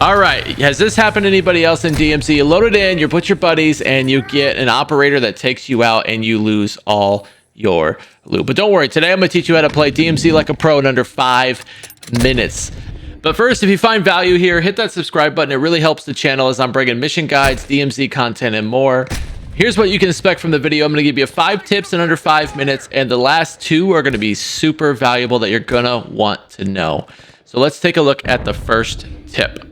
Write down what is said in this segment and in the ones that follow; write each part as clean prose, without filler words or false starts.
All right, has this happened to anybody else in DMZ? You load it in, you put your buddies, and you get an operator that takes you out and you lose all your loot. But don't worry, today I'm going to teach you how to play DMZ like a pro in under 5 minutes. But first, if you find value here, hit that subscribe button. It really helps the channel as I'm bringing mission guides, DMZ content, and more. Here's what you can expect from the video. I'm going to give you 5 tips in under 5 minutes, and the last 2 are going to be super valuable that you're going to want to know. So let's take a look at the first tip.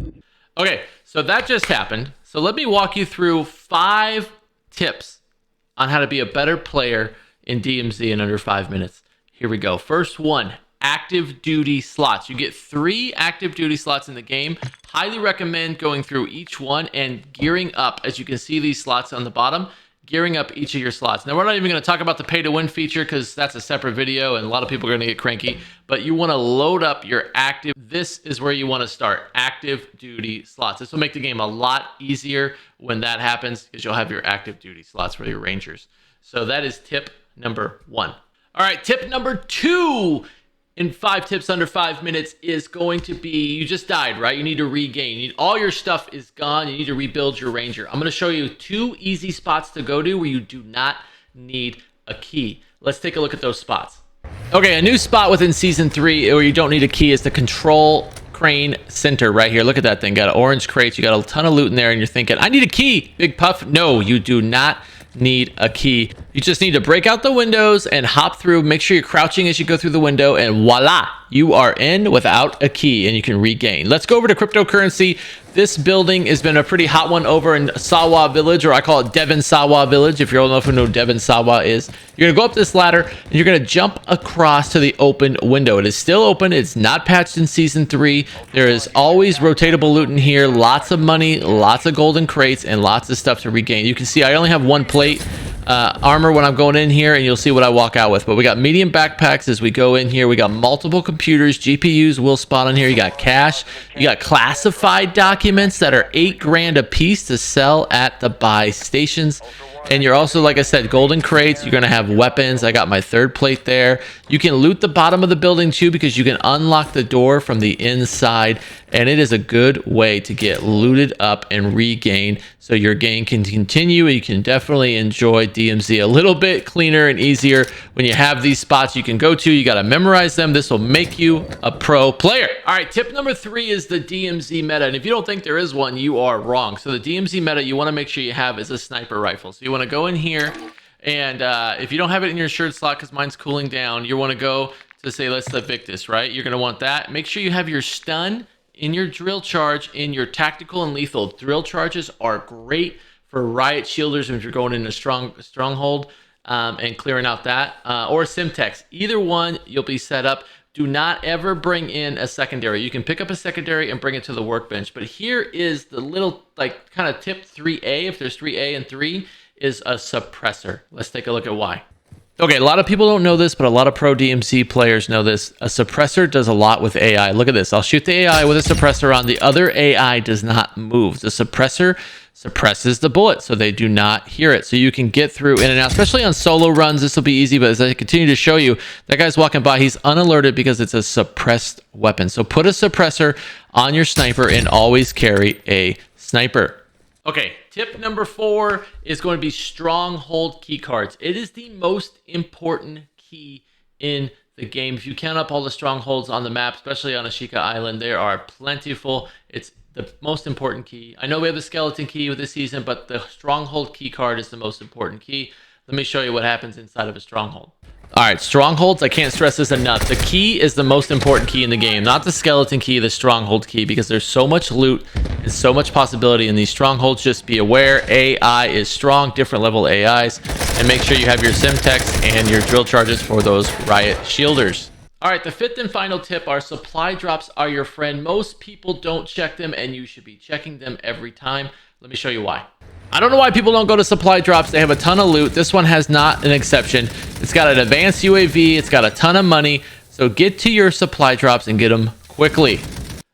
Okay, so that just happened. So let me walk you through 5 tips on how to be a better player in DMZ in under 5 minutes. Here we go. First one, active duty slots. You get 3 active duty slots in the game. Highly recommend going through each one and gearing up. As you can see these slots on the bottom, gearing up each of your slots. Now, we're not even going to talk about the pay to win feature because that's a separate video and a lot of people are going to get cranky, but you want to load up your active. This is where you want to start, active duty slots. This will make the game a lot easier when that happens because you'll have your active duty slots for your rangers. So that is tip number 1. All right, tip number 2 in 5 tips under 5 minutes is going to be, you just died, right? You need to regain. All your stuff is gone. You need to rebuild your ranger. I'm going to show you 2 easy spots to go to where you do not need a key. Let's take a look at those spots. Okay, a new spot within season 3 where you don't need a key is the control crane center right here. Look at that thing. Got orange crates. You got a ton of loot in there and you're thinking, I need a key, Big Puff. No, you do not need a key. You just need to break out the windows and hop through. Make sure you're crouching as you go through the window, and voila, you are in without a key and you can regain. Let's go over to cryptocurrency. This building has been a pretty hot one over in Sawa Village, or I call it Devon Sawa Village. If you don't know who Devon Sawa is, you're gonna go up this ladder and you're gonna jump across to the open window. It is still open. It's not patched in season 3. There is always rotatable loot in here, lots of money, lots of golden crates, and lots of stuff to regain. You can see I only have 1 plate armor when I'm going in here, and you'll see what I walk out with. But we got medium backpacks as we go in here. We got multiple computers, GPUs will spawn in here. You got cash, you got classified documents that are $8 grand a piece to sell at the buy stations. And you're also, like I said, golden crates. You're going to have weapons. I got my 3rd plate there. You can loot the bottom of the building too because you can unlock the door from the inside. And it is a good way to get looted up and regain so your game can continue. You can definitely enjoy DMZ a little bit cleaner and easier when you have these spots you can go to. You got to memorize them. This will make you a pro player. All right, tip number 3 is the DMZ meta. And if you don't think there is one, you are wrong. So the DMZ meta you want to make sure you have is a sniper rifle. So you want to go in here, and if you don't have it in your shirt slot because mine's cooling down, you want to go to, say, let's the Victus, right? You're going to want that. Make sure you have your stun in your drill charge, in your tactical and lethal. Drill charges are great for riot shielders if you're going in a stronghold and clearing out that, or Simtex. Either one, you'll be set up. Do not ever bring in a secondary. You can pick up a secondary and bring it to the workbench. But here is the little, like, kind of tip 3A, if there's 3A and 3, is a suppressor. Let's take a look at why. Okay, a lot of people don't know this, but a lot of pro DMZ players know this. A suppressor does a lot with AI. Look at this. I'll shoot the AI with a suppressor on. The other AI does not move. The suppressor suppresses the bullet so they do not hear it. So you can get through in and out, especially on solo runs. This will be easy, but as I continue to show you, that guy's walking by. He's unalerted because it's a suppressed weapon. So put a suppressor on your sniper and always carry a sniper. Okay, tip number 4 is going to be stronghold key cards. It is the most important key in the game. If you count up all the strongholds on the map, especially on Ashika Island, there are plentiful. It's the most important key. I know we have the skeleton key with this season, but the stronghold key card is the most important key. Let me show you what happens inside of a stronghold. All right, strongholds, I can't stress this enough. The key is the most important key in the game, not the skeleton key, the stronghold key, because there's so much loot and so much possibility in these strongholds. Just be aware, AI is strong, different level AIs, and make sure you have your Simtex and your drill charges for those riot shielders. All right, the 5th and final tip are supply drops are your friend. Most people don't check them, and you should be checking them every time. Let me show you why. I don't know why people don't go to supply drops. They have a ton of loot. This one has not an exception. It's got an advanced UAV. It's got a ton of money. So get to your supply drops and get them quickly.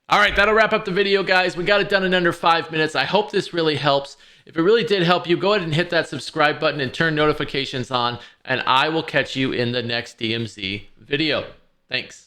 All right, that'll wrap up the video, guys. We got it done in under 5 minutes. I hope this really helps. If it really did help you, go ahead and hit that subscribe button and turn notifications on, and I will catch you in the next DMZ video. Thanks.